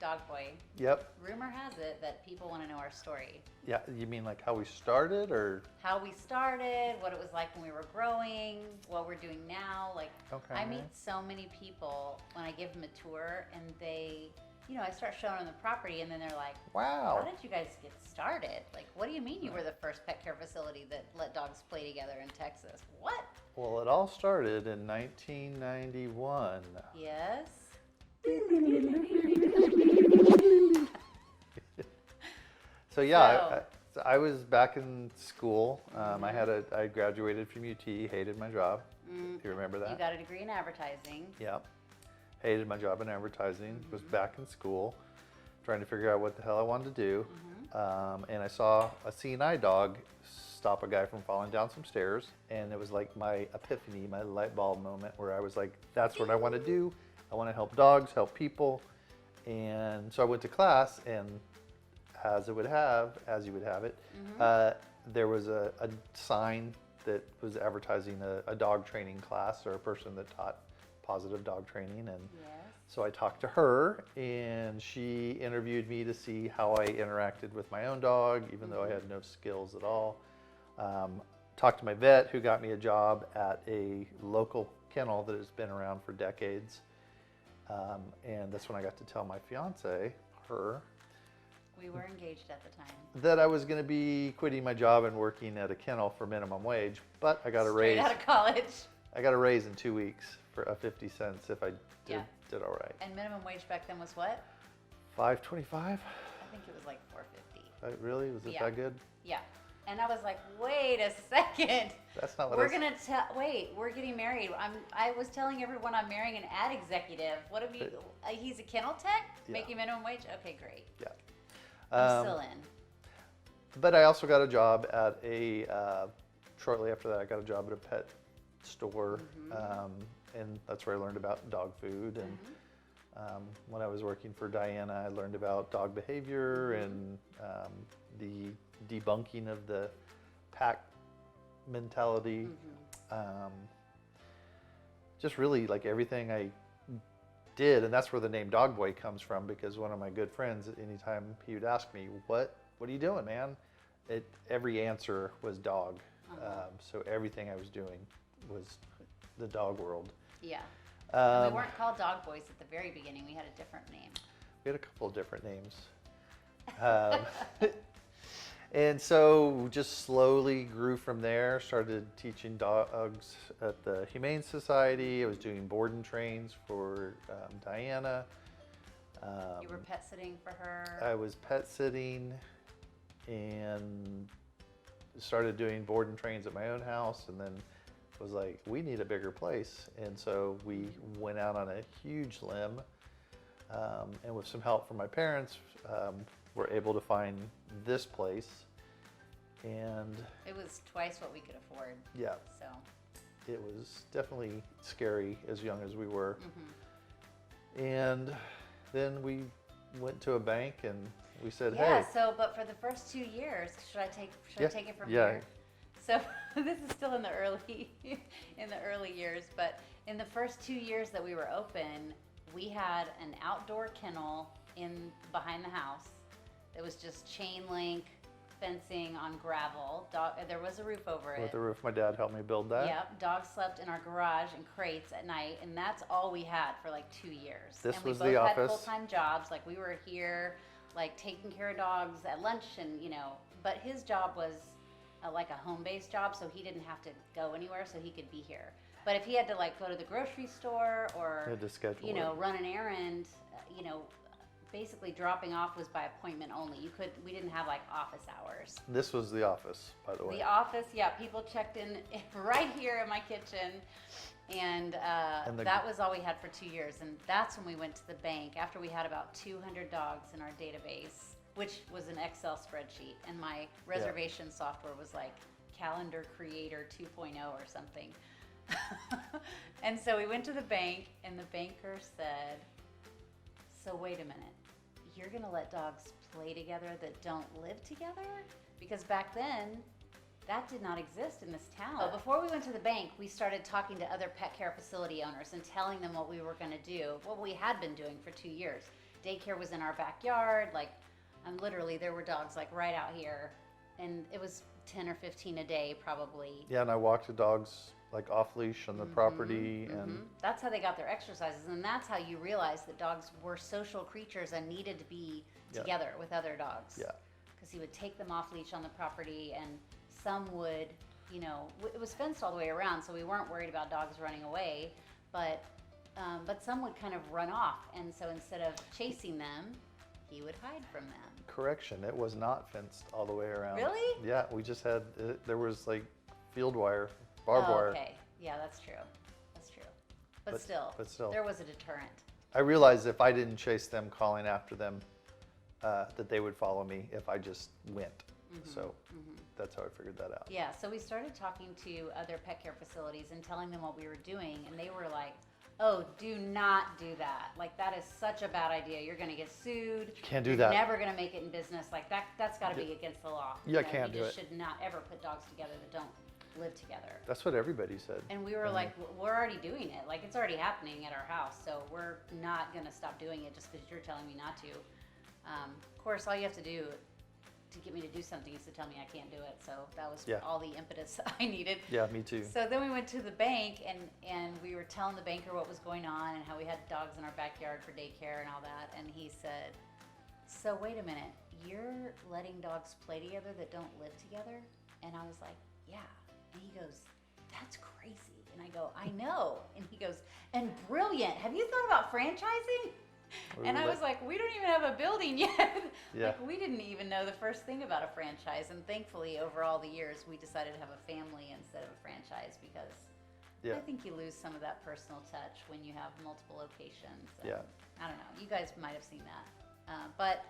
Dog Boy. Yep. Rumor has it that people want to know our story. Yeah, you mean like how we started or? How we started, what it was like when we were growing, what we're doing now. Like, Okay. I meet so many people when I give them a tour and they, I start showing them the property and then they're like, Wow. how did you guys get started? Like, what do you mean you were the first pet care facility that let dogs play together in Texas? What? Well, it all started in 1991. Yes. So yeah, I was back in school. I graduated from UT, hated my job. Do you remember that? You got a degree in advertising. Yeah. Hated my job in advertising. Was back in school, trying to figure out what the hell I wanted to do. And I saw a CNI dog stop a guy from falling down some stairs. And it was like my epiphany, my light bulb moment where I was like, that's what I want to do. I want to help dogs, help people. And so I went to class, and as you would have it, there was a sign that was advertising a dog training class or a person that taught positive dog training. And so I talked to her, and she interviewed me to see how I interacted with my own dog, even though I had no skills at all. Talked to my vet, who got me a job at a local kennel that has been around for decades. And that's when I got to tell my fiance, her, We were engaged at the time. that I was going to be quitting my job and working at a kennel for minimum wage, but I got a raise. Straight out of college. I got a raise in 2 weeks for 50 cents if I did all right. And minimum wage back then was what? $5.25? I think it was like $4.50. Really? Was it that good? Yeah. And I was like, wait a second. That's not what we're getting married. I was telling everyone I'm marrying an ad executive. What have you? He's a kennel tech, making minimum wage. Okay, great. Yeah. I'm still in. But I also got a job at shortly after that, I got a job at a pet store. And that's where I learned about dog food. And when I was working for Diana, I learned about dog behavior and the debunking of the pack mentality. Just really like everything I did, and that's where the name Dog Boy comes from, because one of my good friends, anytime he would ask me, what are you doing, man? Every answer was dog. So everything I was doing was the dog world. Yeah. And we weren't called Dog Boys at the very beginning. We had a different name. We had a couple of different names. And so just slowly grew from there, started teaching dogs at the Humane Society. I was doing board and trains for Diana. You were pet sitting for her. I was pet sitting and started doing board and trains at my own house, and then was like, we need a bigger place. And so we went out on a huge limb, and with some help from my parents, were able to find this place. And it was twice what we could afford. Yeah. So it was definitely scary as young as we were. And then we went to a bank and we said, hey. Yeah, so but for the first 2 years, should I take it from here? So this is still in the early years, but in the first 2 years that we were open, we had an outdoor kennel behind the house. It was just chain link fencing on gravel. There was a roof over it. With the roof, my dad helped me build that. Yep, dogs slept in our garage in crates at night, and that's all we had for like 2 years. This and was we both the had office. full-time jobs. Like we were here, like taking care of dogs at lunch, and But his job was like a home-based job, so he didn't have to go anywhere, so he could be here. But if he had to like go to the grocery store or had to schedule run an errand, basically dropping off was by appointment only. We didn't have like office hours. This was the office, by the way. The office, yeah. People checked in right here in my kitchen, and that was all we had for 2 years. And that's when we went to the bank after we had about 200 dogs in our database, which was an Excel spreadsheet. And my reservation software was like Calendar Creator 2.0 or something. And so we went to the bank, and the banker said, so wait a minute, you're going to let dogs play together that don't live together? Because back then, that did not exist in this town. So before we went to the bank, we started talking to other pet care facility owners and telling them what we were going to do, what we had been doing for 2 years. daycare was in our backyard. Like, literally, there were dogs like right out here, and it was 10 or 15 a day probably. Yeah, and I walked the dogs like off leash on the property, and that's how they got their exercises, and that's how you realized that dogs were social creatures and needed to be together with other dogs. Yeah. Because he would take them off leash on the property, and some would, it was fenced all the way around, so we weren't worried about dogs running away, but some would kind of run off, and so instead of chasing them, he would hide from them. correction, it was not fenced all the way around. Really? Yeah, we just had, there was like field wire, barbed wire. Okay, yeah, that's true. That's true. But still, there was a deterrent. I realized if I didn't chase them, calling after them, that they would follow me if I just went. So that's how I figured that out. Yeah, so we started talking to other pet care facilities and telling them what we were doing, and they were like, oh, do not do that. Like, that is such a bad idea. You're going to get sued. You can't do You're that. never going to make it in business. Like, that's got to be against the law. Yeah, can't do it. You just should not ever put dogs together that don't live together. That's what everybody said. And we were like, we're already doing it. Like, it's already happening at our house, so we're not going to stop doing it just because you're telling me not to. Of course, all you have to do to get me to do something is to tell me I can't do it. So that was all the impetus I needed. Yeah, me too. So then we went to the bank, and we were telling the banker what was going on and how we had dogs in our backyard for daycare and all that. And he said, so wait a minute, you're letting dogs play together that don't live together? And I was like, yeah. And he goes, that's crazy. And I go, I know. And he goes, and brilliant. Have you thought about franchising? And I was like, we don't even have a building yet. Yeah. Like, we didn't even know the first thing about a franchise. And thankfully, over all the years, we decided to have a family instead of a franchise because I think you lose some of that personal touch when you have multiple locations. And I don't know. You guys might have seen that. But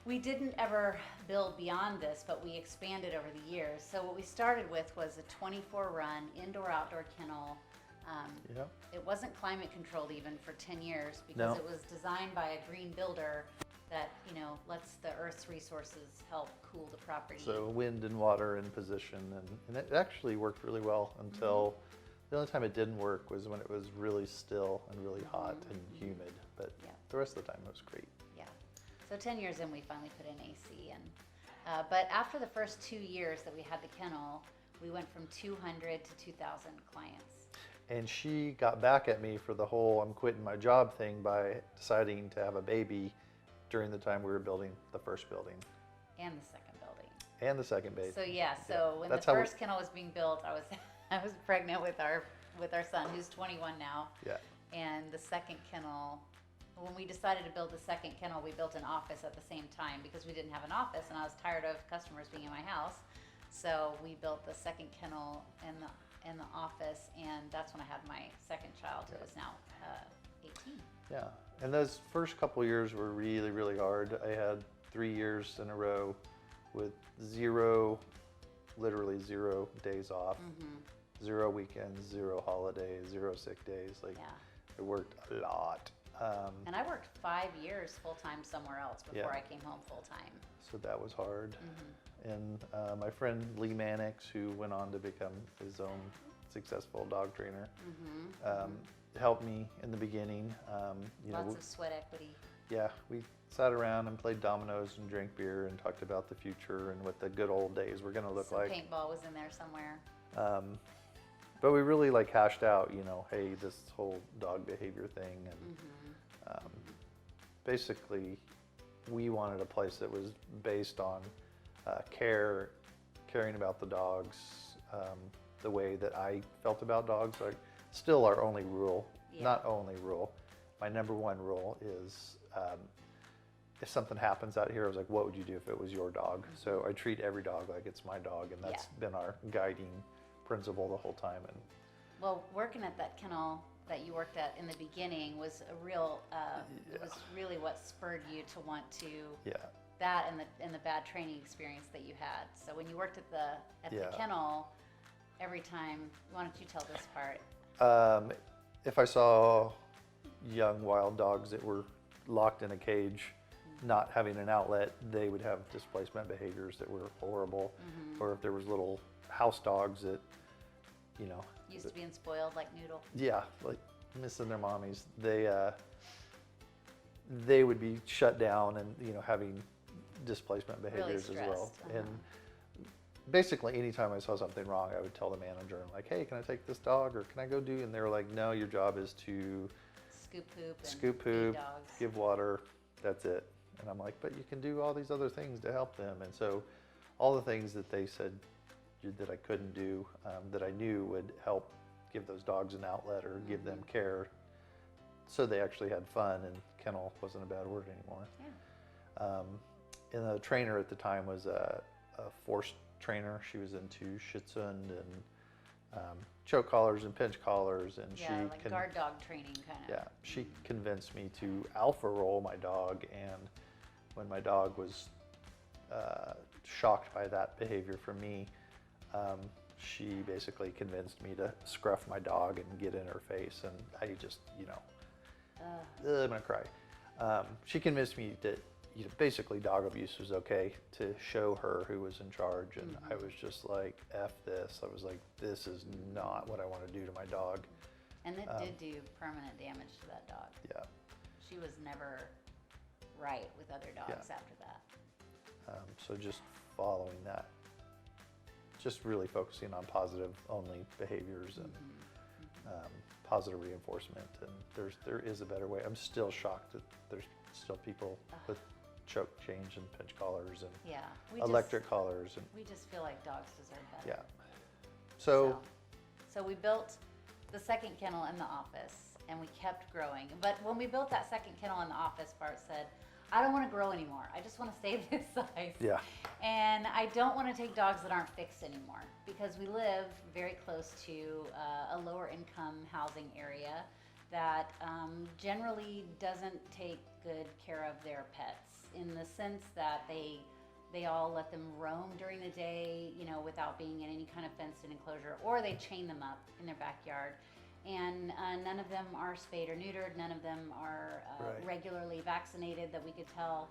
we didn't ever build beyond this, but we expanded over the years. So what we started with was a 24-run indoor-outdoor kennel. It wasn't climate controlled even for 10 years because it was designed by a green builder that, lets the Earth's resources help cool the property. So wind and water in position, and it actually worked really well until the only time it didn't work was when it was really still and really hot and humid. But the rest of the time it was great. Yeah. So 10 years in, we finally put in AC. But after the first 2 years that we had the kennel, we went from 200 to 2,000 clients. And she got back at me for the whole I'm quitting my job thing by deciding to have a baby during the time we were building the first building. And the second building. And the second baby. So when the first kennel was being built, I was pregnant with our son, who's 21 now. Yeah. And the second kennel, when we decided to build the second kennel, we built an office at the same time because we didn't have an office and I was tired of customers being in my house. So we built the second kennel in the office, and that's when I had my second child, who is now 18. Yeah, and those first couple years were really, really hard. I had 3 years in a row with literally zero days off, 0 weekends, 0 holidays, 0 sick days. I worked a lot. And I worked 5 years full-time somewhere else before I came home full-time. So that was hard. And my friend Lee Mannix, who went on to become his own successful dog trainer, helped me in the beginning. Lots of sweat equity. Yeah, we sat around and played dominoes and drank beer and talked about the future and what the good old days were going to look like. Paintball was in there somewhere. But we really hashed out, hey, this whole dog behavior thing. And basically, we wanted a place that was based on caring about the dogs, the way that I felt about dogs. Still our only rule, not only rule, my number one rule is if something happens out here, I was like, what would you do if it was your dog? So I treat every dog like it's my dog, and that's been our guiding principle the whole time. And well, working at that kennel that you worked at in the beginning was a real, it was really what spurred you to want to that and the bad training experience that you had. So when you worked at the kennel, every time, why don't you tell this part? If I saw young wild dogs that were locked in a cage, not having an outlet, they would have displacement behaviors that were horrible. Or if there was little house dogs that, used to being spoiled like Noodle. Yeah, like missing their mommies. they would be shut down and, having displacement Really behaviors as well. stressed. And basically anytime I saw something wrong, I would tell the manager, like, hey, can I take this dog, or can I go do, and they were like, no, your job is to Scoop poop and feed dogs. give water, that's it. And I'm like, but you can do all these other things to help them. And so all the things that they said that I couldn't do, that I knew would help give those dogs an outlet or give them care, so they actually had fun, and kennel wasn't a bad word anymore. Yeah. And the trainer at the time was a force trainer. She was into Schutzhund and choke collars and pinch collars, and Yeah, like guard dog training kind of. yeah, she convinced me to alpha roll my dog, and when my dog was shocked by that behavior from me, she basically convinced me to scruff my dog and get in her face, and I just, I'm gonna cry. She convinced me that basically dog abuse was okay, to show her who was in charge, and I was just like, F this. I was like, this is not what I want to do to my dog. And it did do permanent damage to that dog. Yeah. She was never right with other dogs Yeah. after that. So just following that, just really focusing on positive only behaviors and positive reinforcement, and there is a better way. I'm still shocked that there's still people with choke change and pinch collars and Yeah. electric collars, and We just feel like dogs deserve better. yeah. So So we built the second kennel in the office, and we kept growing. But when we built that second kennel in the office, Bart said, I don't want to grow anymore. I just want to stay this size. yeah, And I don't want to take dogs that aren't fixed anymore, because we live very close to a lower income housing area that generally doesn't take good care of their pets, in the sense that they all let them roam during the day, without being in any kind of fenced-in enclosure, or they chain them up in their backyard. And none of them are spayed or neutered. None of them are Right. regularly vaccinated that we could tell.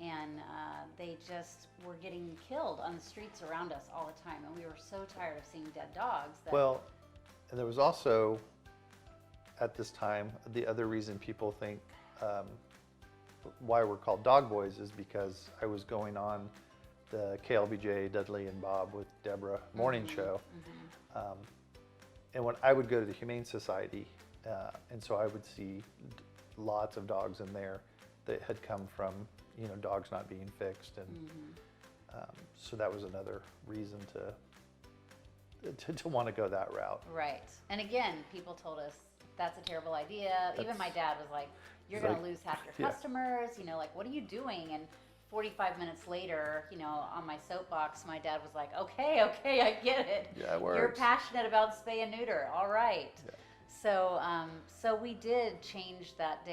And they just were getting killed on the streets around us all the time. And we were so tired of seeing dead dogs. well, and there was also, at this time, the other reason people think why we're called Dog Boys is because I was going on the KLBJ Dudley and Bob with Deborah morning show. And when I would go to the Humane Society, and so I would see lots of dogs in there that had come from, dogs not being fixed. And so that was another reason to want to go that route. Right. And again, people told us that's a terrible idea. Even my dad was like, you're going to lose half your customers, like, what are you doing? And 45 minutes later, on my soapbox, my dad was like, okay, I get it. Yeah, it works. You're passionate about spay and neuter. All right. Yeah. So we did change that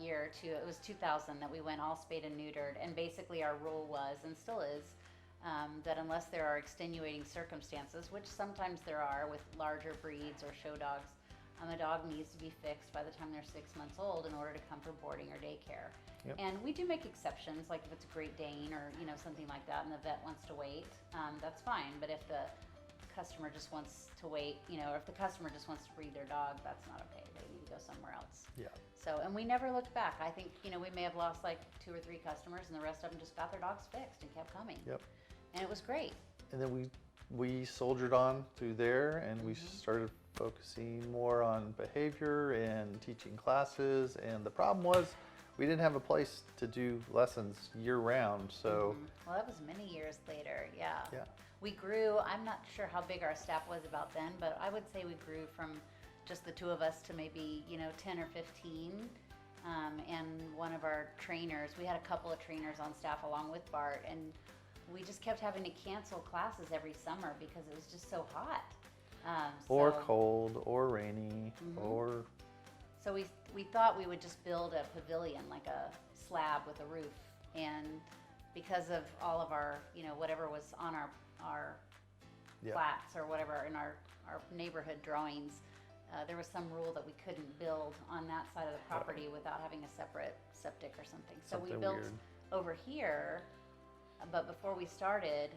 year to, it was 2000 that we went all spayed and neutered. And basically our rule was, and still is, that unless there are extenuating circumstances, which sometimes there are with larger breeds or show dogs, the dog needs to be fixed by the time they're 6 months old in order to come for boarding or daycare. Yep. And we do make exceptions, like if it's a Great Dane or something like that, and the vet wants to wait, that's fine. But if the customer just wants to wait, or if the customer just wants to breed their dog, that's not okay. They need to go somewhere else. Yeah. So, and we never looked back. I think we may have lost like 2 or 3 customers, and the rest of them just got their dogs fixed and kept coming. Yep. And it was great. And then we soldiered on through there, and we started focusing more on behavior and teaching classes. And the problem was we didn't have a place to do lessons year round. So Well, that was many years later. Yeah. yeah, We grew. I'm not sure how big our staff was about then, but I would say we grew from just the 2 of us to maybe 10 or 15. And one of our trainers, we had a couple of trainers on staff along with Bart, and we just kept having to cancel classes every summer because it was just so hot. or cold, or rainy, or So we thought we would just build a pavilion, like a slab with a roof, and because of all of our, whatever was on our yeah, flats or whatever in our neighborhood drawings, there was some rule that we couldn't build on that side of the property without having a separate septic or something. So we Something built weird. over here, but before we started,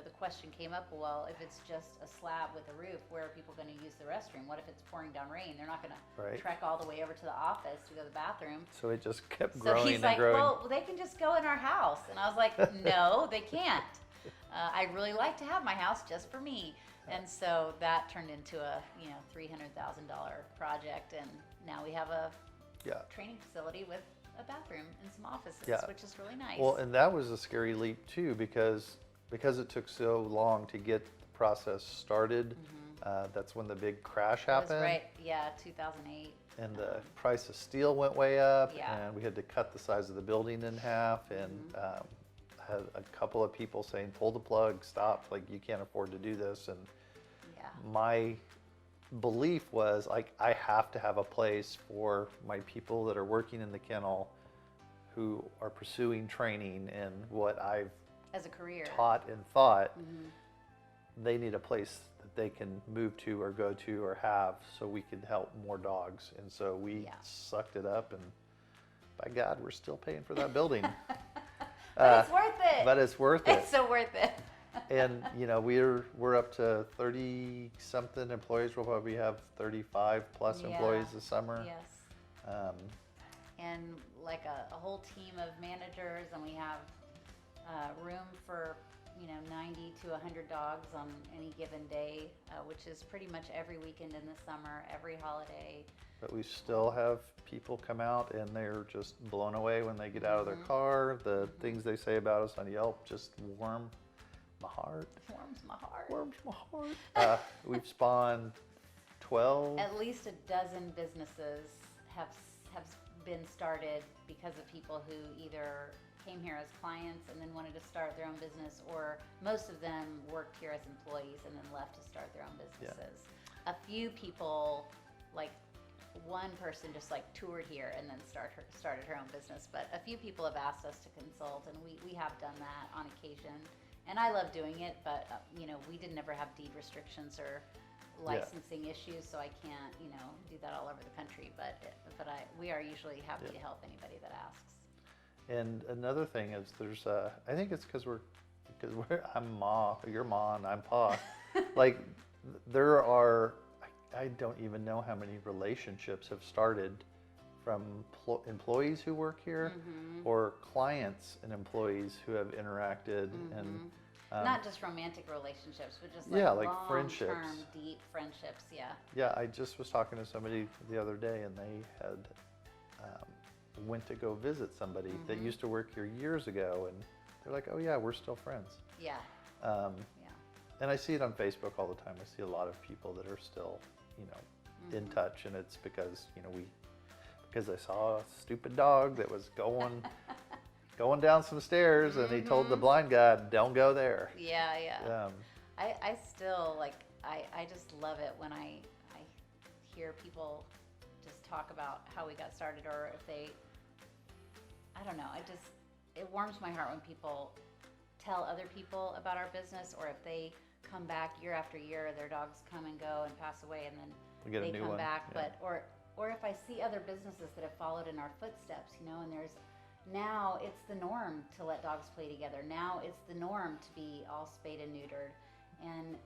the question came up, well, if it's just a slab with a roof, where are people going to use the restroom? What if it's pouring down rain? They're not going to trek all the way over to the office to go to the bathroom. So it just kept growing So he's and like, growing. well, they can just go in our house. And I was like, no, they can't. I'd really like to have my house just for me. And so that turned into a $300,000 project, and now we have a training facility with a bathroom and some offices, which is really nice. Well, and that was a scary leap too, because it took so long to get the process started. That's when the big crash happened. That was right, 2008. And the price of steel went way up, and we had to cut the size of the building in half, and had a couple of people saying, pull the plug, stop, like you can't afford to do this. And my belief was, like, I have to have a place for my people that are working in the kennel who are pursuing training in what I've as a career taught and thought. They need a place that they can move to or go to or have, so we could help more dogs. And so we sucked it up, and by God, we're still paying for that building. But it's worth it. But it's worth it. It's so worth it. And we're up to 30 something employees. We'll probably have 35 plus employees this summer. Yes. And like a whole team of managers, and we have room for 90 to 100 dogs on any given day, which is pretty much every weekend in the summer, every holiday. But we still have people come out, and they're just blown away when they get out of their car. The things they say about us on Yelp just warm my heart. Warms my heart. Warms my heart. We've spawned 12. At least a dozen businesses have been started because of people who either came here as clients and then wanted to start their own business, or most of them worked here as employees and then left to start their own businesses. A few people, like one person just like toured here and then started her own business, but a few people have asked us to consult, and we have done that on occasion. And I love doing it, but we didn't ever have deed restrictions or licensing issues, so I can't do that all over the country. But we are usually happy to help anybody that asks. And another thing is, there's I think it's because I'm Ma, you're Ma, and I'm Pa. Like there are, I don't even know how many relationships have started from employees who work here, or clients and employees who have interacted, and not just romantic relationships, but just like long-term, friendships, deep friendships. Yeah, I just was talking to somebody the other day, and they had went to go visit somebody that used to work here years ago, and they're like, "Oh yeah, we're still friends." Yeah. And I see it on Facebook all the time. I see a lot of people that are still, in touch, and it's because because I saw a stupid dog that was going down some stairs, and he told the blind guy, "Don't go there." Yeah. I still I just love it when I hear people just talk about how we got started, or if I don't know, it warms my heart when people tell other people about our business, or if they come back year after year, their dogs come and go and pass away, and then they come back. But or if I see other businesses that have followed in our footsteps, and now it's the norm to let dogs play together. Now it's the norm to be all spayed and neutered. And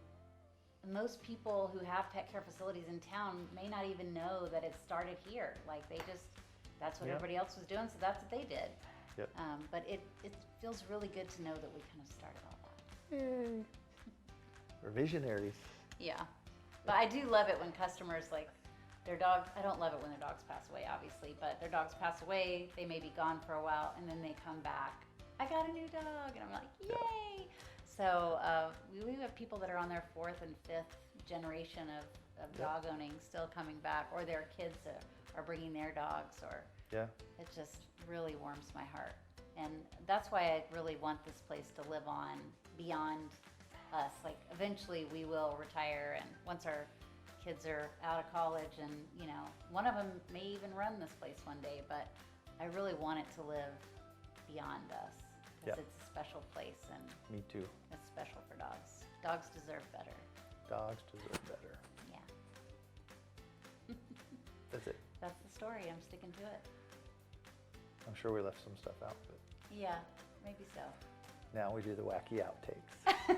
most people who have pet care facilities in town may not even know that it started here. Like that's what everybody else was doing, so that's what they did. Yep. But it feels really good to know that we kind of started all that. Yay. We're visionaries. Yeah. But I do love it when customers, like, their dog, I don't love it when their dogs pass away, obviously, but their dogs pass away, they may be gone for a while, and then they come back. I got a new dog, and I'm like, yay! So we have people that are on their 4th and 5th generation of dog owning, still coming back, or their kids are bringing their dogs, or it just really warms my heart. And that's why I really want this place to live on beyond us. Like, eventually we will retire, and once our kids are out of college, and one of them may even run this place one day, but I really want it to live beyond us, because it's a special place, and me too. It's special for dogs. Dogs deserve better. Dogs deserve better. Yeah. That's it. That's the story. I'm sticking to it. I'm sure we left some stuff out, but yeah, maybe so. Now we do the wacky outtakes.